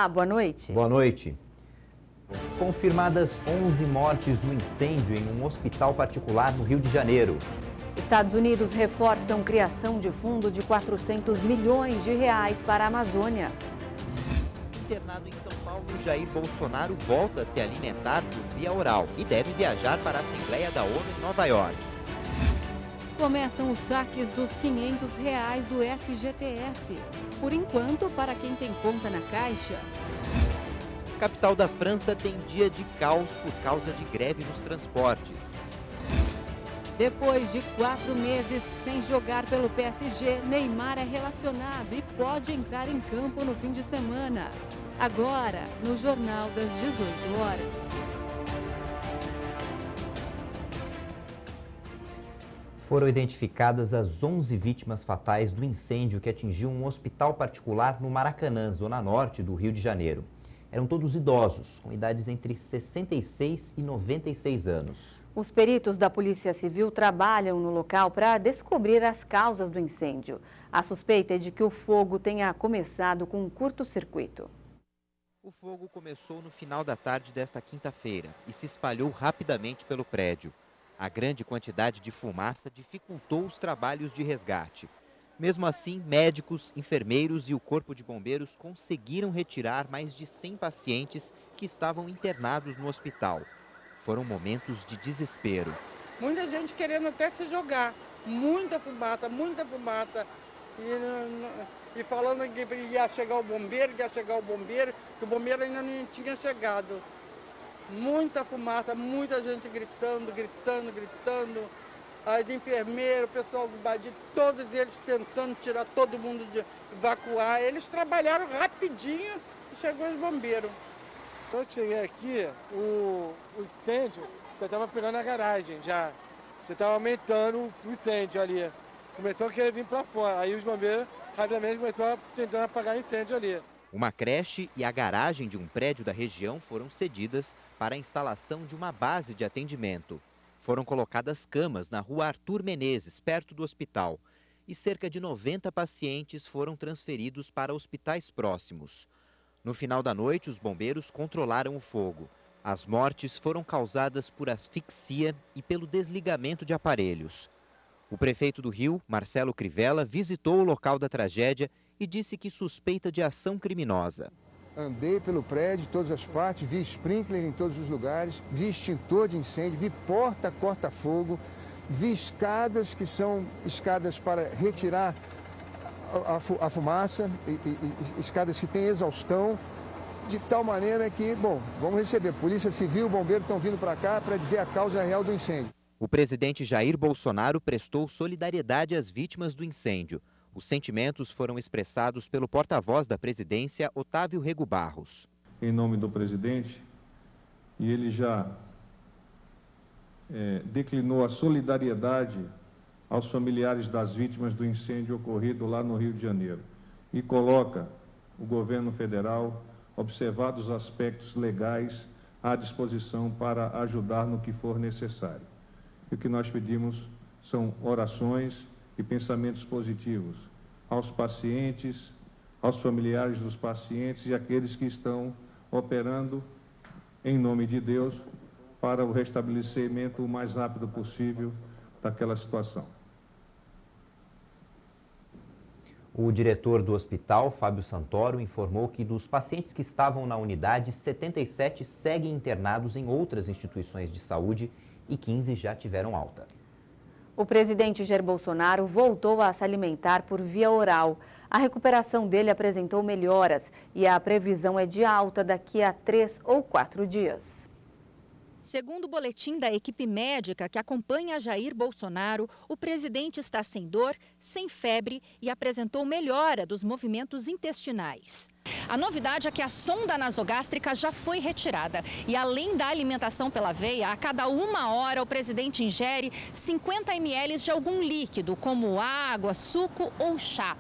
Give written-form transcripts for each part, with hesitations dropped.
Olá, boa noite. Boa noite. Confirmadas 11 mortes no incêndio em um hospital particular no Rio de Janeiro. Estados Unidos reforçam criação de fundo de 400 milhões de reais para a Amazônia. Internado em São Paulo, Jair Bolsonaro volta a se alimentar por via oral e deve viajar para a Assembleia da ONU em Nova York. Começam os saques dos R$500 do FGTS. Por enquanto, para quem tem conta na Caixa. A capital da França tem dia de caos por causa de greve nos transportes. Depois de 4 meses sem jogar pelo PSG, Neymar é relacionado e pode entrar em campo no fim de semana. Agora, no Jornal das 18 horas. Foram identificadas as 11 vítimas fatais do incêndio que atingiu um hospital particular no Maracanã, zona norte do Rio de Janeiro. Eram todos idosos, com idades entre 66 e 96 anos. Os peritos da Polícia Civil trabalham no local para descobrir as causas do incêndio. A suspeita é de que o fogo tenha começado com um curto-circuito. O fogo começou no final da tarde desta quinta-feira e se espalhou rapidamente pelo prédio. A grande quantidade de fumaça dificultou os trabalhos de resgate. Mesmo assim, médicos, enfermeiros e o Corpo de Bombeiros conseguiram retirar mais de 100 pacientes que estavam internados no hospital. Foram momentos de desespero. Muita gente querendo até se jogar. Muita fumaça, muita fumaça. E falando que ia chegar o bombeiro, que o bombeiro ainda não tinha chegado. Muita fumaça, muita gente gritando. As enfermeiras, o pessoal do Badi, todos eles tentando tirar todo mundo de evacuar. Eles trabalharam rapidinho e chegou os bombeiros. Quando eu cheguei aqui, o incêndio já estava pegando a garagem, já estava aumentando o incêndio ali. Começou a querer vir para fora, aí os bombeiros rapidamente começaram tentando apagar o incêndio ali. Uma creche e a garagem de um prédio da região foram cedidas para a instalação de uma base de atendimento. Foram colocadas camas na rua Arthur Menezes, perto do hospital, e cerca de 90 pacientes foram transferidos para hospitais próximos. No final da noite, os bombeiros controlaram o fogo. As mortes foram causadas por asfixia e pelo desligamento de aparelhos. O prefeito do Rio, Marcelo Crivella, visitou o local da tragédia e disse que suspeita de ação criminosa. Andei pelo prédio, todas as partes, vi sprinkler em todos os lugares, vi extintor de incêndio, vi porta corta-fogo, vi escadas que são escadas para retirar a fumaça, e escadas que têm exaustão, de tal maneira que, bom, vamos receber. Polícia Civil, bombeiros estão vindo para cá para dizer a causa real do incêndio. O presidente Jair Bolsonaro prestou solidariedade às vítimas do incêndio. Os sentimentos foram expressados pelo porta-voz da presidência, Otávio Rego Barros. Em nome do presidente, e ele já declinou a solidariedade aos familiares das vítimas do incêndio ocorrido lá no Rio de Janeiro e coloca o governo federal, observados os aspectos legais, à disposição para ajudar no que for necessário. E o que nós pedimos são orações e pensamentos positivos aos pacientes, aos familiares dos pacientes e àqueles que estão operando em nome de Deus para o restabelecimento o mais rápido possível daquela situação. O diretor do hospital, Fábio Santoro, informou que dos pacientes que estavam na unidade, 77 seguem internados em outras instituições de saúde e 15 já tiveram alta. O presidente Jair Bolsonaro voltou a se alimentar por via oral. A recuperação dele apresentou melhoras e a previsão é de alta daqui a 3 ou 4 dias. Segundo o boletim da equipe médica que acompanha Jair Bolsonaro, o presidente está sem dor, sem febre e apresentou melhora dos movimentos intestinais. A novidade é que a sonda nasogástrica já foi retirada e, além da alimentação pela veia, a cada 1 hora o presidente ingere 50 ml de algum líquido, como água, suco ou chá.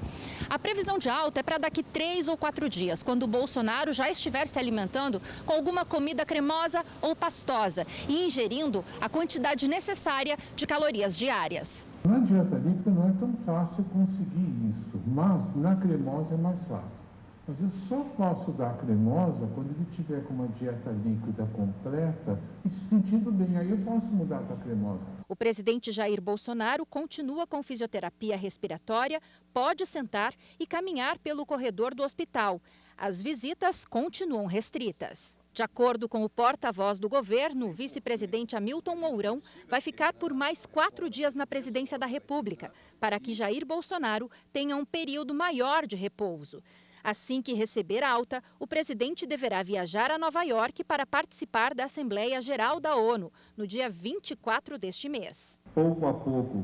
A previsão de alta é para daqui 3 ou 4 dias, quando o Bolsonaro já estiver se alimentando com alguma comida cremosa ou pastosa e ingerindo a quantidade necessária de calorias diárias. Na dieta líquida não é tão fácil conseguir isso, mas na cremosa é mais fácil. Mas eu só posso dar cremosa quando ele tiver com uma dieta líquida completa e se sentindo bem. Aí eu posso mudar para cremosa. O presidente Jair Bolsonaro continua com fisioterapia respiratória, pode sentar e caminhar pelo corredor do hospital. As visitas continuam restritas. De acordo com o porta-voz do governo, o vice-presidente Hamilton Mourão vai ficar por mais 4 dias na presidência da República, para que Jair Bolsonaro tenha um período maior de repouso. Assim que receber alta, o presidente deverá viajar a Nova York para participar da Assembleia Geral da ONU, no dia 24 deste mês. Pouco a pouco,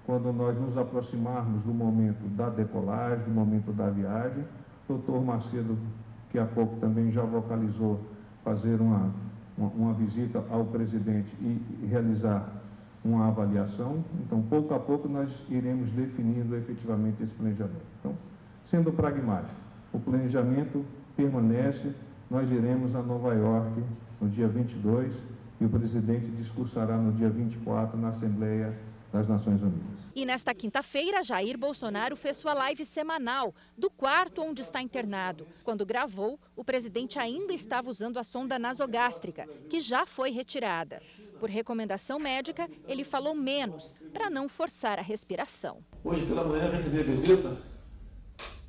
quando nós nos aproximarmos do momento da decolagem, do momento da viagem, o doutor Macedo, que há pouco também já vocalizou fazer uma visita ao presidente e realizar uma avaliação. Então, pouco a pouco, nós iremos definindo efetivamente esse planejamento. Então, sendo pragmático, o planejamento permanece, nós iremos a Nova York no dia 22 e o presidente discursará no dia 24 na Assembleia das Nações Unidas. E nesta quinta-feira, Jair Bolsonaro fez sua live semanal do quarto onde está internado. Quando gravou, o presidente ainda estava usando a sonda nasogástrica, que já foi retirada. Por recomendação médica, ele falou menos, para não forçar a respiração. Hoje pela manhã recebi a visita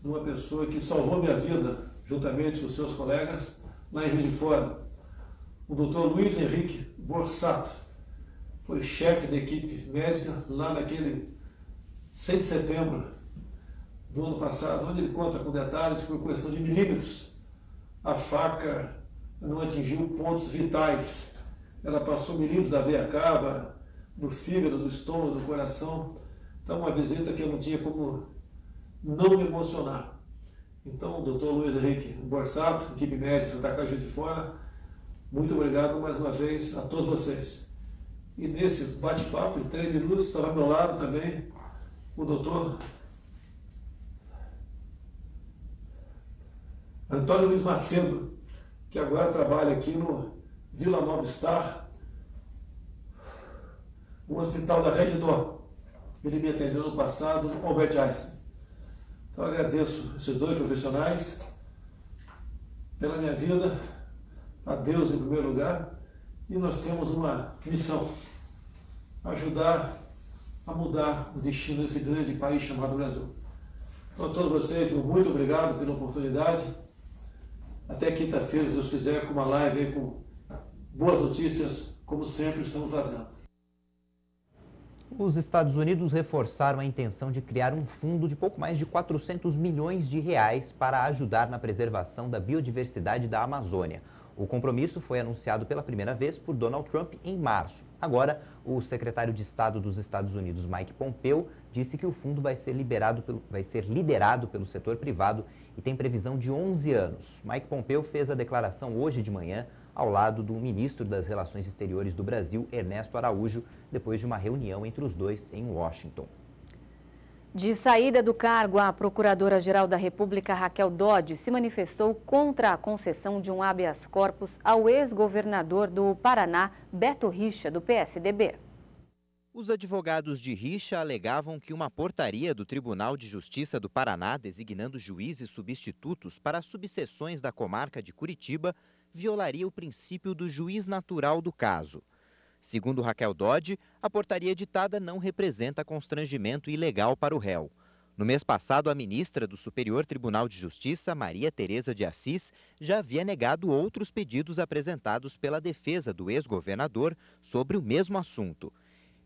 de uma pessoa que salvou minha vida, juntamente com seus colegas, lá em Juiz de Fora. O doutor Luiz Henrique Borsato foi chefe da equipe médica lá naquele 6 de setembro do ano passado, onde ele conta com detalhes que, por questão de milímetros, a faca não atingiu pontos vitais. Ela passou milímetros da veia cava, do fígado, do estômago, do coração. Então, uma visita que eu não tinha como não me emocionar. Então, o doutor Luiz Henrique Borsato, equipe médica Santa Casa de Fora, muito obrigado mais uma vez a todos vocês. E nesse bate-papo, em 3 minutos, estava ao meu lado também o doutor Antônio Luiz Macedo, que agora trabalha aqui no Vila Nova Star, um hospital da Redidor. Ele me atendeu no passado no Albert Einstein. Então eu agradeço esses 2 profissionais pela minha vida, a Deus em primeiro lugar, e nós temos uma missão: ajudar a mudar o destino desse grande país chamado Brasil. Então a todos vocês, muito obrigado pela oportunidade. Até quinta-feira, se Deus quiser, com uma live aí com boas notícias, como sempre estamos fazendo. Os Estados Unidos reforçaram a intenção de criar um fundo de pouco mais de 400 milhões de reais para ajudar na preservação da biodiversidade da Amazônia. O compromisso foi anunciado pela primeira vez por Donald Trump em março. Agora, o secretário de Estado dos Estados Unidos, Mike Pompeo, disse que o fundo vai ser liderado pelo setor privado e tem previsão de 11 anos. Mike Pompeo fez a declaração hoje de manhã ao lado do ministro das Relações Exteriores do Brasil, Ernesto Araújo, depois de uma reunião entre os dois em Washington. De saída do cargo, a Procuradora-Geral da República, Raquel Dodge, se manifestou contra a concessão de um habeas corpus ao ex-governador do Paraná, Beto Richa, do PSDB. Os advogados de Richa alegavam que uma portaria do Tribunal de Justiça do Paraná, designando juízes substitutos para as subseções da comarca de Curitiba, violaria o princípio do juiz natural do caso. Segundo Raquel Dodge, a portaria editada não representa constrangimento ilegal para o réu. No mês passado, a ministra do Superior Tribunal de Justiça, Maria Tereza de Assis, já havia negado outros pedidos apresentados pela defesa do ex-governador sobre o mesmo assunto.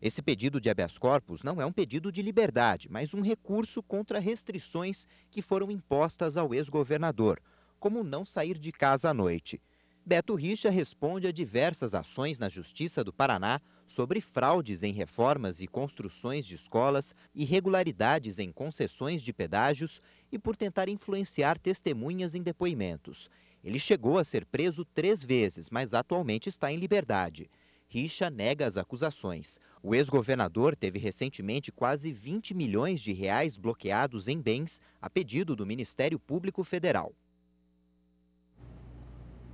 Esse pedido de habeas corpus não é um pedido de liberdade, mas um recurso contra restrições que foram impostas ao ex-governador, como não sair de casa à noite. Beto Richa responde a diversas ações na Justiça do Paraná sobre fraudes em reformas e construções de escolas, irregularidades em concessões de pedágios e por tentar influenciar testemunhas em depoimentos. Ele chegou a ser preso 3 vezes, mas atualmente está em liberdade. Richa nega as acusações. O ex-governador teve recentemente quase 20 milhões de reais bloqueados em bens a pedido do Ministério Público Federal.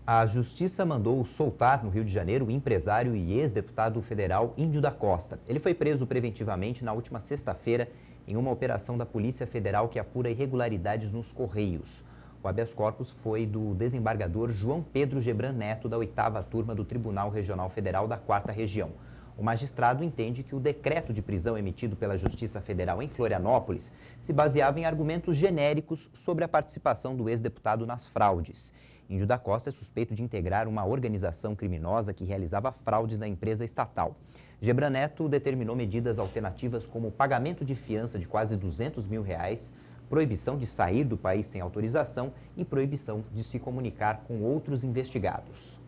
A Justiça mandou soltar no Rio de Janeiro o empresário e ex-deputado federal Índio da Costa. Ele foi preso preventivamente na última sexta-feira em uma operação da Polícia Federal que apura irregularidades nos Correios. O O habeas corpus foi do desembargador João Pedro Gebran Neto, da 8ª turma do Tribunal Regional Federal da 4ª Região. O magistrado entende que o decreto de prisão emitido pela Justiça Federal em Florianópolis se baseava em argumentos genéricos sobre a participação do ex-deputado nas fraudes. Índio da Costa é suspeito de integrar uma organização criminosa que realizava fraudes na empresa estatal. Gebran Neto determinou medidas alternativas como pagamento de fiança de quase R$200 mil, proibição de sair do país sem autorização e proibição de se comunicar com outros investigados.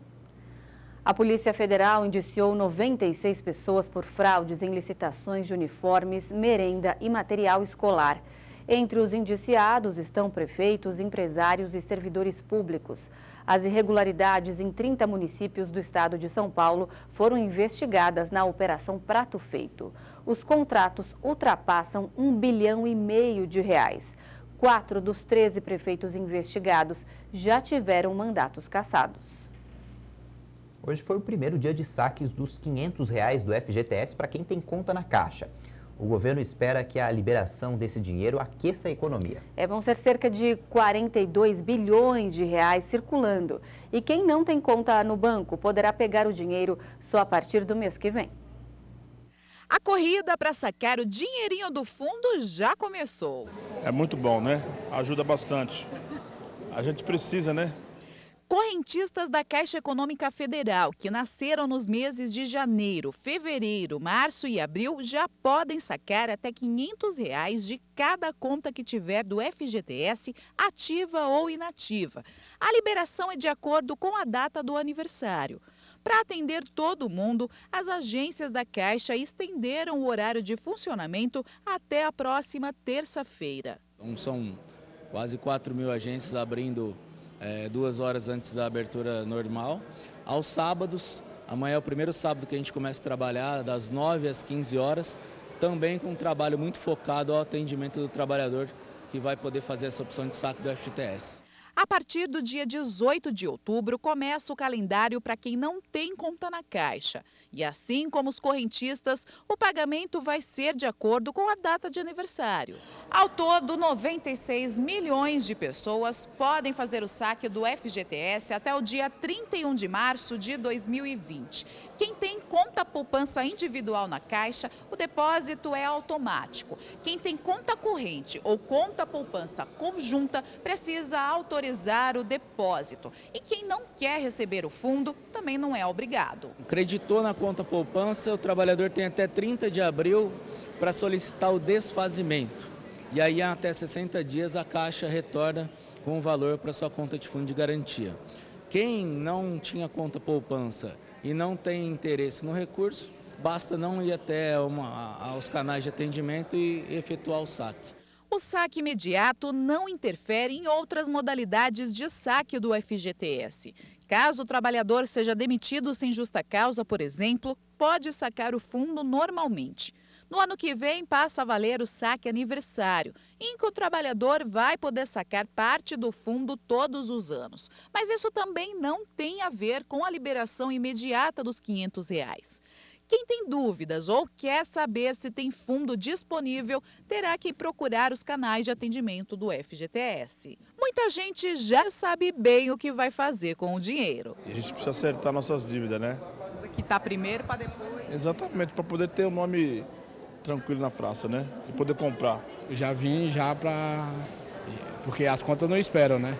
A Polícia Federal indiciou 96 pessoas por fraudes em licitações de uniformes, merenda e material escolar. Entre os indiciados estão prefeitos, empresários e servidores públicos. As irregularidades em 30 municípios do estado de São Paulo foram investigadas na Operação Prato Feito. Os contratos ultrapassam R$1,5 bilhão. 4 dos 13 prefeitos investigados já tiveram mandatos cassados. Hoje foi o primeiro dia de saques dos R$500 do FGTS para quem tem conta na Caixa. O governo espera que a liberação desse dinheiro aqueça a economia. Vão ser cerca de R$42 bilhões circulando. E quem não tem conta no banco poderá pegar o dinheiro só a partir do mês que vem. A corrida para sacar o dinheirinho do fundo já começou. É muito bom, né? Ajuda bastante. A gente precisa, né? Correntistas da Caixa Econômica Federal, que nasceram nos meses de janeiro, fevereiro, março e abril, já podem sacar até R$500 de cada conta que tiver do FGTS, ativa ou inativa. A liberação é de acordo com a data do aniversário. Para atender todo mundo, as agências da Caixa estenderam o horário de funcionamento até a próxima terça-feira. Então, são quase 4 mil agências abrindo 2 horas antes da abertura normal. Aos sábados, amanhã é o primeiro sábado que a gente começa a trabalhar, das 9 às 15 horas, também com um trabalho muito focado ao atendimento do trabalhador que vai poder fazer essa opção de saque do FGTS. A partir do dia 18 de outubro, começa o calendário para quem não tem conta na Caixa. E assim como os correntistas, o pagamento vai ser de acordo com a data de aniversário. Ao todo, 96 milhões de pessoas podem fazer o saque do FGTS até o dia 31 de março de 2020. Quem tem conta poupança individual na Caixa, o depósito é automático. Quem tem conta corrente ou conta poupança conjunta precisa autorizar o depósito. E quem não quer receber o fundo também não é obrigado. Creditou na conta poupança, o trabalhador tem até 30 de abril para solicitar o desfazimento. E aí, até 60 dias, a Caixa retorna com o valor para sua conta de fundo de garantia. Quem não tinha conta poupança e não tem interesse no recurso, basta não ir até aos canais de atendimento e efetuar o saque. O saque imediato não interfere em outras modalidades de saque do FGTS. Caso o trabalhador seja demitido sem justa causa, por exemplo, pode sacar o fundo normalmente. No ano que vem, passa a valer o saque aniversário, em que o trabalhador vai poder sacar parte do fundo todos os anos. Mas isso também não tem a ver com a liberação imediata dos R$500. Quem tem dúvidas ou quer saber se tem fundo disponível, terá que procurar os canais de atendimento do FGTS. Muita gente já sabe bem o que vai fazer com o dinheiro. E a gente precisa acertar nossas dívidas, né? Precisa quitar primeiro para depois. Exatamente, para poder ter o nome tranquilo na praça, né? E poder comprar. Eu já vim porque as contas não esperam, né?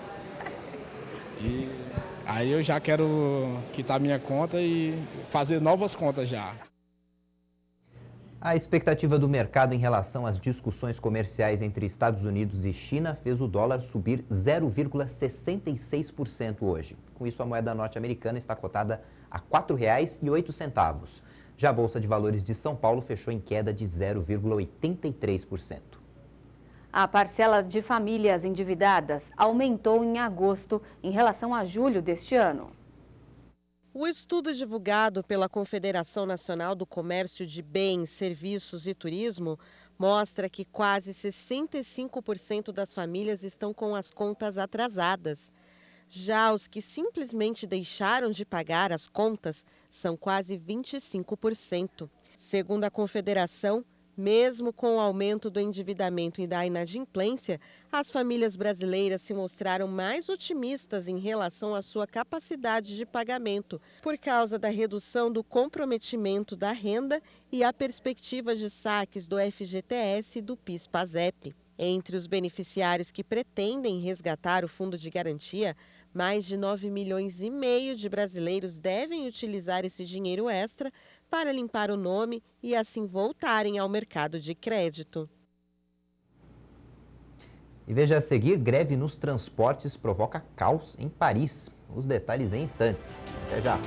E aí eu já quero quitar minha conta e fazer novas contas já. A expectativa do mercado em relação às discussões comerciais entre Estados Unidos e China fez o dólar subir 0,66% hoje. Com isso, a moeda norte-americana está cotada a R$ 4,08. Já a Bolsa de Valores de São Paulo fechou em queda de 0,83%. A parcela de famílias endividadas aumentou em agosto em relação a julho deste ano. O estudo divulgado pela Confederação Nacional do Comércio de Bens, Serviços e Turismo mostra que quase 65% das famílias estão com as contas atrasadas. Já os que simplesmente deixaram de pagar as contas são quase 25%. Segundo a Confederação, Mesmo com o aumento do endividamento e da inadimplência, as famílias brasileiras se mostraram mais otimistas em relação à sua capacidade de pagamento, por causa da redução do comprometimento da renda e a perspectiva de saques do FGTS e do PIS/PASEP. Entre os beneficiários que pretendem resgatar o fundo de garantia, mais de 9,5 milhões de brasileiros devem utilizar esse dinheiro extra para limpar o nome e assim voltarem ao mercado de crédito. E veja a seguir, greve nos transportes provoca caos em Paris. Os detalhes em instantes. Até já.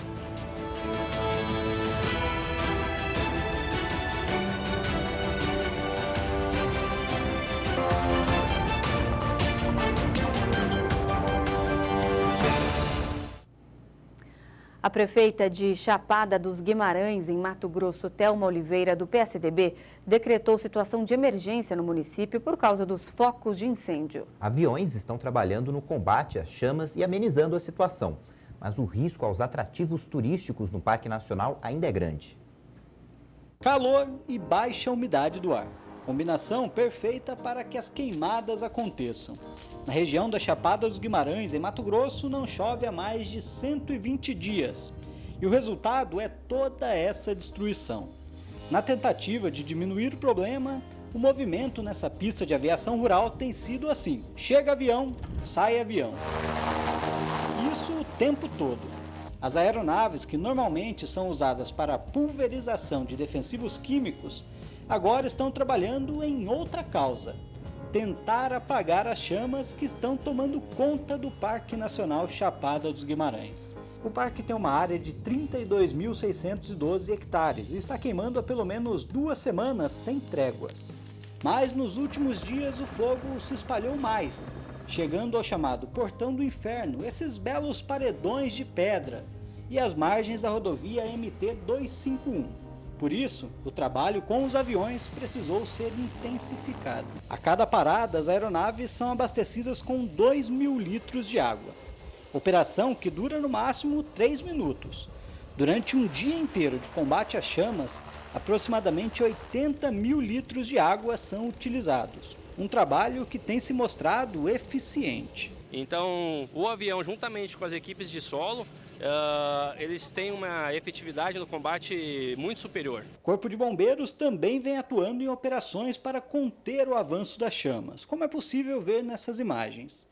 A prefeita de Chapada dos Guimarães, em Mato Grosso, Thelma Oliveira, do PSDB, decretou situação de emergência no município por causa dos focos de incêndio. Aviões estão trabalhando no combate às chamas e amenizando a situação. Mas o risco aos atrativos turísticos no Parque Nacional ainda é grande. Calor e baixa umidade do ar. Combinação perfeita para que as queimadas aconteçam. Na região da Chapada dos Guimarães, em Mato Grosso, não chove há mais de 120 dias. E o resultado é toda essa destruição. Na tentativa de diminuir o problema, o movimento nessa pista de aviação rural tem sido assim: chega avião, sai avião. Isso o tempo todo. As aeronaves, que normalmente são usadas para a pulverização de defensivos químicos, agora estão trabalhando em outra causa: tentar apagar as chamas que estão tomando conta do Parque Nacional Chapada dos Guimarães. O parque tem uma área de 32.612 hectares e está queimando há pelo menos 2 semanas sem tréguas. Mas nos últimos dias o fogo se espalhou mais, chegando ao chamado Portão do Inferno, esses belos paredões de pedra, e as margens da rodovia MT-251. Por isso, o trabalho com os aviões precisou ser intensificado. A cada parada, as aeronaves são abastecidas com 2.000 litros de água. Operação que dura no máximo 3 minutos. Durante um dia inteiro de combate às chamas, aproximadamente 80.000 litros de água são utilizados. Um trabalho que tem se mostrado eficiente. Então, o avião, juntamente com as equipes de solo, eles têm uma efetividade no combate muito superior. O Corpo de Bombeiros também vem atuando em operações para conter o avanço das chamas, como é possível ver nessas imagens.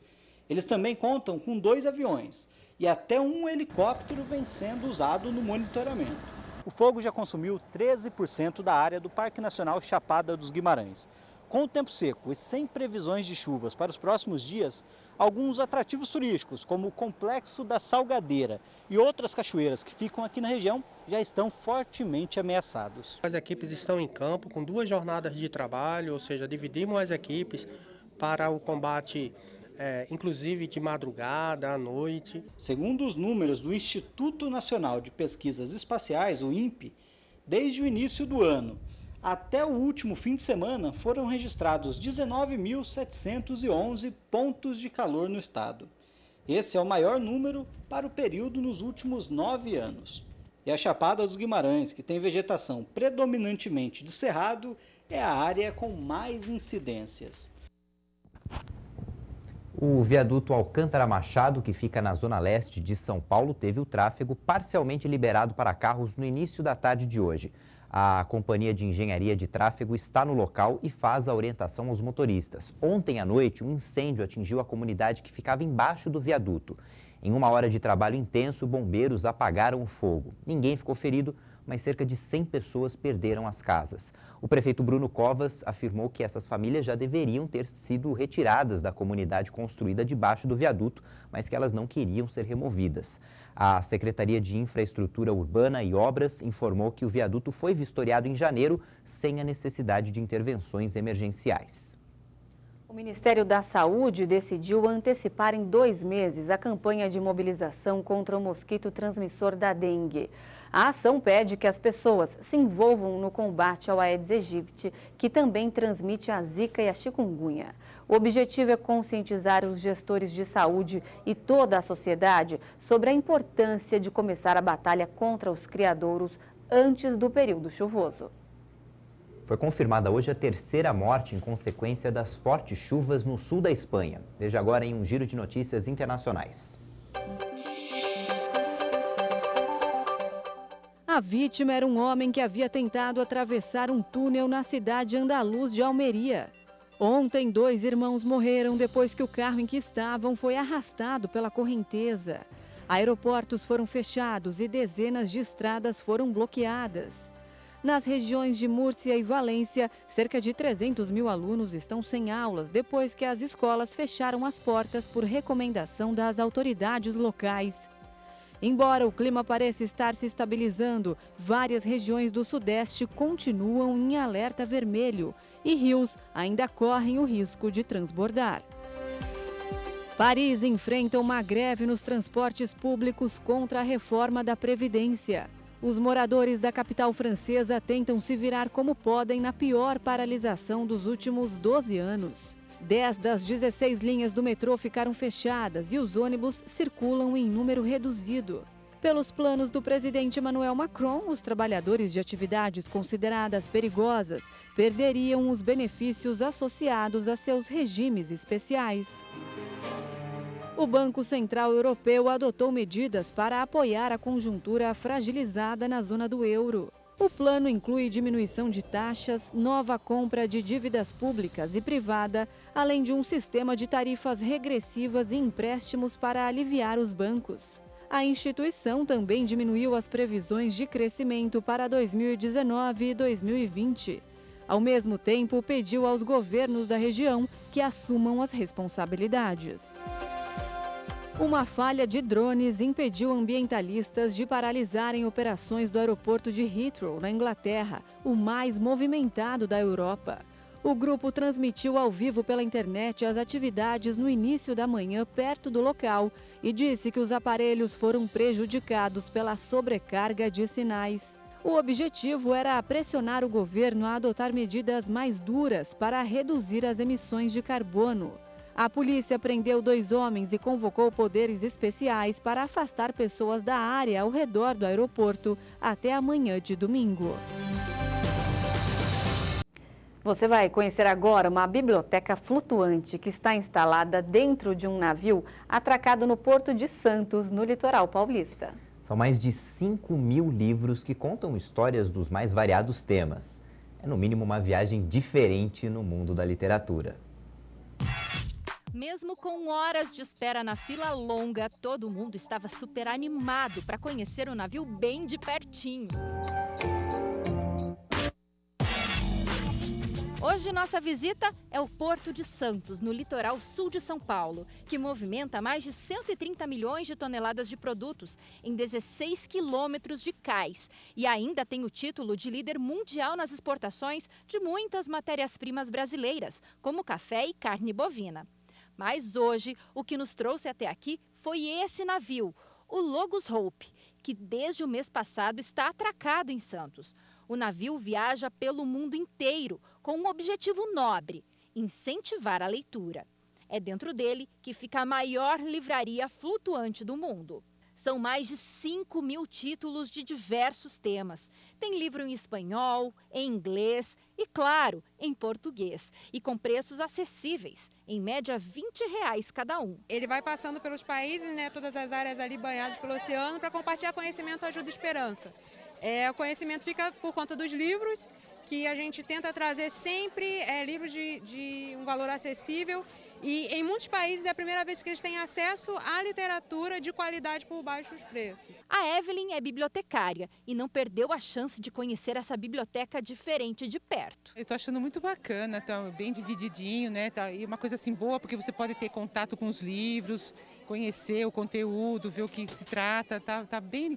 Eles também contam com 2 aviões e até um helicóptero vem sendo usado no monitoramento. O fogo já consumiu 13% da área do Parque Nacional Chapada dos Guimarães. Com o tempo seco e sem previsões de chuvas para os próximos dias, alguns atrativos turísticos, como o Complexo da Salgadeira e outras cachoeiras que ficam aqui na região, já estão fortemente ameaçados. As equipes estão em campo com 2 jornadas de trabalho, ou seja, dividimos as equipes para o combate, inclusive de madrugada, à noite. Segundo os números do Instituto Nacional de Pesquisas Espaciais, o INPE, desde o início do ano até o último fim de semana, foram registrados 19.711 pontos de calor no estado. Esse é o maior número para o período nos últimos 9 anos. E a Chapada dos Guimarães, que tem vegetação predominantemente de cerrado, é a área com mais incidências. O viaduto Alcântara Machado, que fica na zona leste de São Paulo, teve o tráfego parcialmente liberado para carros no início da tarde de hoje. A Companhia de Engenharia de Tráfego está no local e faz a orientação aos motoristas. Ontem à noite, um incêndio atingiu a comunidade que ficava embaixo do viaduto. Em 1 hora de trabalho intenso, bombeiros apagaram o fogo. Ninguém ficou ferido, mas cerca de 100 pessoas perderam as casas. O prefeito Bruno Covas afirmou que essas famílias já deveriam ter sido retiradas da comunidade construída debaixo do viaduto, mas que elas não queriam ser removidas. A Secretaria de Infraestrutura Urbana e Obras informou que o viaduto foi vistoriado em janeiro sem a necessidade de intervenções emergenciais. O Ministério da Saúde decidiu antecipar em 2 meses a campanha de mobilização contra o mosquito transmissor da dengue. A ação pede que as pessoas se envolvam no combate ao Aedes aegypti, que também transmite a zika e a chikungunya. O objetivo é conscientizar os gestores de saúde e toda a sociedade sobre a importância de começar a batalha contra os criadouros antes do período chuvoso. Foi confirmada hoje a terceira morte em consequência das fortes chuvas no sul da Espanha. Veja agora em um giro de notícias internacionais. A vítima era um homem que havia tentado atravessar um túnel na cidade andaluz de Almeria. Ontem, 2 irmãos morreram depois que o carro em que estavam foi arrastado pela correnteza. Aeroportos foram fechados e dezenas de estradas foram bloqueadas. Nas regiões de Múrcia e Valência, cerca de 300 mil alunos estão sem aulas depois que as escolas fecharam as portas por recomendação das autoridades locais. Embora o clima pareça estar se estabilizando, várias regiões do Sudeste continuam em alerta vermelho e rios ainda correm o risco de transbordar. Paris enfrenta uma greve nos transportes públicos contra a reforma da Previdência. Os moradores da capital francesa tentam se virar como podem na pior paralisação dos últimos 12 anos. 10 das 16 linhas do metrô ficaram fechadas e os ônibus circulam em número reduzido. Pelos planos do presidente Emmanuel Macron, os trabalhadores de atividades consideradas perigosas perderiam os benefícios associados a seus regimes especiais. O Banco Central Europeu adotou medidas para apoiar a conjuntura fragilizada na zona do euro. O plano inclui diminuição de taxas, nova compra de dívidas públicas e privada, além de um sistema de tarifas regressivas e empréstimos para aliviar os bancos. A instituição também diminuiu as previsões de crescimento para 2019 e 2020. Ao mesmo tempo, pediu aos governos da região que assumam as responsabilidades. Uma falha de drones impediu ambientalistas de paralisarem operações do aeroporto de Heathrow, na Inglaterra, o mais movimentado da Europa. O grupo transmitiu ao vivo pela internet as atividades no início da manhã perto do local e disse que os aparelhos foram prejudicados pela sobrecarga de sinais. O objetivo era pressionar o governo a adotar medidas mais duras para reduzir as emissões de carbono. A polícia prendeu 2 homens e convocou poderes especiais para afastar pessoas da área ao redor do aeroporto até amanhã de domingo. Você vai conhecer agora uma biblioteca flutuante que está instalada dentro de um navio atracado no Porto de Santos, no litoral paulista. São mais de 5.000 livros que contam histórias dos mais variados temas. É no mínimo uma viagem diferente no mundo da literatura. Mesmo com horas de espera na fila longa, todo mundo estava super animado para conhecer o navio bem de pertinho. Hoje nossa visita é o Porto de Santos, no litoral sul de São Paulo, que movimenta mais de 130 milhões de toneladas de produtos em 16 quilômetros de cais e ainda tem o título de líder mundial nas exportações de muitas matérias-primas brasileiras, como café e carne bovina. Mas hoje, o que nos trouxe até aqui foi esse navio, o Logos Hope, que desde o mês passado está atracado em Santos. O navio viaja pelo mundo inteiro com um objetivo nobre: incentivar a leitura. É dentro dele que fica a maior livraria flutuante do mundo. São mais de 5.000 títulos de diversos temas. Tem livro em espanhol, em inglês e, claro, em português. E com preços acessíveis, em média R$20 cada um. Ele vai passando pelos países, né, todas as áreas ali banhadas pelo oceano, para compartilhar conhecimento, ajuda e esperança. O conhecimento fica por conta dos livros, que a gente tenta trazer sempre livros de um valor acessível. E em muitos países é a primeira vez que eles têm acesso à literatura de qualidade por baixos preços. A Evelyn é bibliotecária e não perdeu a chance de conhecer essa biblioteca diferente de perto. Eu estou achando muito bacana, tá bem divididinho, né? Tá, e uma coisa assim boa, porque você pode ter contato com os livros, conhecer o conteúdo, ver o que se trata, tá bem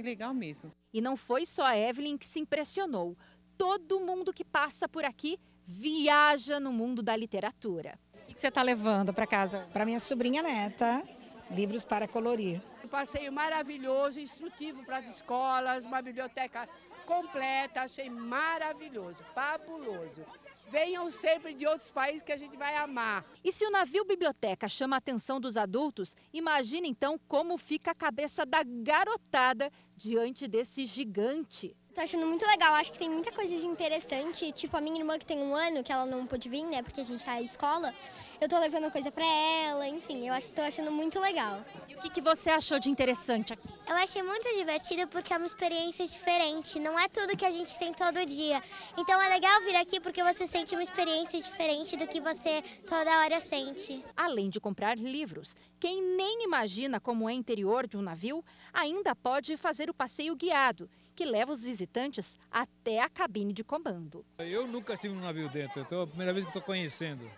legal mesmo. E não foi só a Evelyn que se impressionou. Todo mundo que passa por aqui viaja no mundo da literatura. O que você está levando para casa? Para minha sobrinha neta, livros para colorir. Um passeio maravilhoso, instrutivo para as escolas, uma biblioteca completa, achei maravilhoso, fabuloso. Venham sempre de outros países que a gente vai amar. E se o navio biblioteca chama a atenção dos adultos, imagine então como fica a cabeça da garotada diante desse gigante. Tô achando muito legal, acho que tem muita coisa de interessante, tipo a minha irmã que tem 1 ano, que ela não pôde vir, né, porque a gente tá na escola, eu tô levando coisa pra ela, enfim, tô achando muito legal. E o que você achou de interessante aqui? Eu achei muito divertido porque é uma experiência diferente, não é tudo que a gente tem todo dia. Então é legal vir aqui porque você sente uma experiência diferente do que você toda hora sente. Além de comprar livros, quem nem imagina como é o interior de um navio, ainda pode fazer o passeio guiado, que leva os visitantes até a cabine de comando. Eu nunca estive num navio dentro, é a primeira vez que estou conhecendo.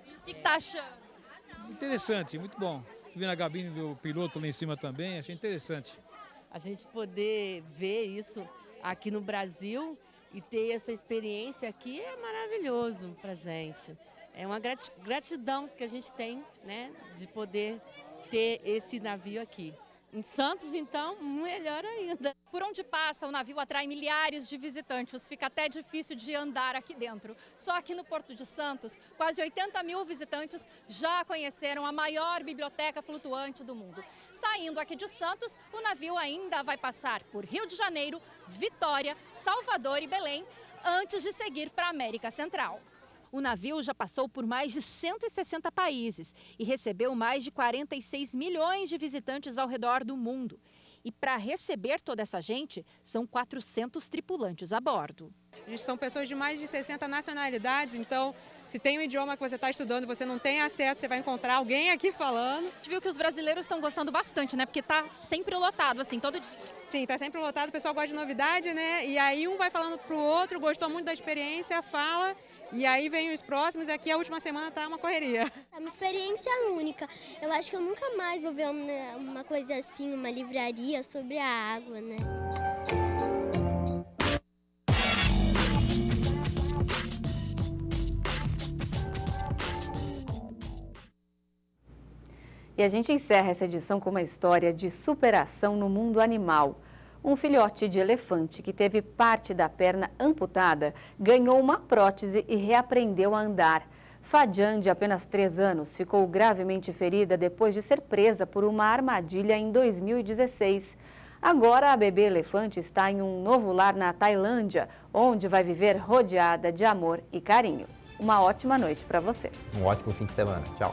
E o que está achando? Interessante, muito bom. Estive na cabine do piloto lá em cima também, achei interessante. A gente poder ver isso aqui no Brasil e ter essa experiência aqui é maravilhoso pra gente. É uma gratidão que a gente tem, né, de poder ter esse navio aqui. Em Santos, então, melhor ainda. Por onde passa, o navio atrai milhares de visitantes. Fica até difícil de andar aqui dentro. Só aqui no Porto de Santos, quase 80 mil visitantes já conheceram a maior biblioteca flutuante do mundo. Saindo aqui de Santos, o navio ainda vai passar por Rio de Janeiro, Vitória, Salvador e Belém, antes de seguir para a América Central. O navio já passou por mais de 160 países e recebeu mais de 46 milhões de visitantes ao redor do mundo. E para receber toda essa gente, são 400 tripulantes a bordo. São pessoas de mais de 60 nacionalidades, então se tem um idioma que você está estudando e você não tem acesso, você vai encontrar alguém aqui falando. A gente viu que os brasileiros estão gostando bastante, né? Porque está sempre lotado, assim, todo dia. Sim, está sempre lotado, o pessoal gosta de novidade, né? E aí um vai falando pro outro, gostou muito da experiência, fala... E aí vem os próximos, e aqui a última semana tá uma correria. É uma experiência única. Eu acho que eu nunca mais vou ver uma coisa assim, uma livraria sobre a água, né? E a gente encerra essa edição com uma história de superação no mundo animal. Um filhote de elefante que teve parte da perna amputada ganhou uma prótese e reaprendeu a andar. Fadian, de apenas 3 anos, ficou gravemente ferida depois de ser presa por uma armadilha em 2016. Agora a bebê elefante está em um novo lar na Tailândia, onde vai viver rodeada de amor e carinho. Uma ótima noite para você. Um ótimo fim de semana. Tchau.